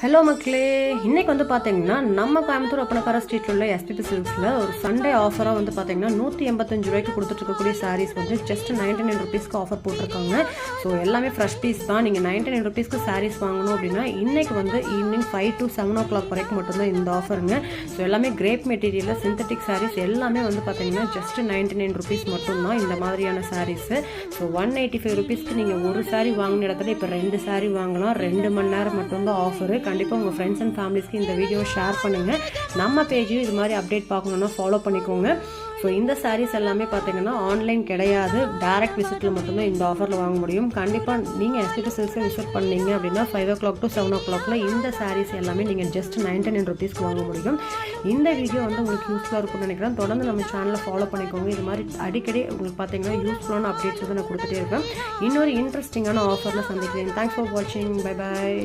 Hello மக்களே, இன்றைக்கி வந்து பார்த்தீங்கன்னா நம்ம கோயம்புத்தூர் ஒப்பனக்கார ஸ்ட்ரீட்டில் உள்ள எஸ்பிபி சில்க்ஸில் ஒரு சண்டே ஆஃபராக வந்து பார்த்தீங்கன்னா 185 ரூபாய்க்கு கொடுத்துட்ருக்கக்கூடிய சாரீஸ் வந்து ஜஸ்ட் 99 ருபீஸ்க்கு ஆஃபர் போட்டிருக்காங்க. ஸோ எல்லாமே ஃப்ரெஷ் பீஸ் தான். நீங்கள் 99 ருபீஸ்க்கு சாரீஸ் வாங்கணும் அப்படின்னா இன்றைக்கி வந்து ஈவினிங் 5 to 7 o'clock வரைக்கும் மட்டும்தான் இந்த ஆஃபருங்க. ஸோ எல்லாமே கிரேப் மெட்டீரியலில் சிந்தட்டிக் சாரீஸ் எல்லாமே வந்து பார்த்தீங்கன்னா ஜஸ்ட் 99 ருபீஸ் மட்டும்தான் இந்த மாதிரியான சாரீஸு. ஸோ 185 ருபீஸ்க்கு நீங்கள் ஒரு சாரீ வாங்கின இடத்துல இப்போ 2 சாரீ வாங்கலாம். 2 மணி நேரம் மட்டும்தான் ஆஃபரு. கண்டிப்பாக உங்கள் ஃப்ரெண்ட்ஸ் அண்ட் ஃபேமிலிஸ்க்கு இந்த வீடியோவை ஷேர் பண்ணுங்கள். நம்ம பேஜையும் இது மாதிரி அப்டேட் பார்க்கணுன்னா ஃபாலோ பண்ணிக்கோங்க. ஸோ இந்த சாரீஸ் எல்லாமே பார்த்தீங்கன்னா ஆன்லைன் கிடையாது, டேரக்ட் விசிட்டில் மட்டும்தான் இந்த ஆஃபரில் வாங்க முடியும். கண்டிப்பாக நீங்கள் எஸ்பிபி சில்க்ஸை விசிட் பண்ணீங்க அப்படின்னா 5 o'clock to 7 o'clock இந்த சாரீஸ் எல்லாமே நீங்கள் ஜஸ்ட் 99 ருபீஸ்க்கு வாங்க முடியும். இந்த வீடியோ வந்து உங்களுக்கு யூஸ்ஃபுல்லாக இருக்கும்னு நினைக்கிறேன். தொடர்ந்து நம்ம சேனலை ஃபாலோ பண்ணிக்கோங்க. இது மாதிரி அடிக்கடி உங்களுக்கு பார்த்தீங்கன்னா யூஸ்ஃபுல்லான அப்டேட்ஸ் வந்து நான் கொடுத்துட்டே இருக்கேன். இன்னொரு இன்ட்ரெஸ்டிங்கான ஆஃபரில் சந்திக்கிறேன். தேங்க்ஸ் ஃபார் வாட்சிங். Bye bye.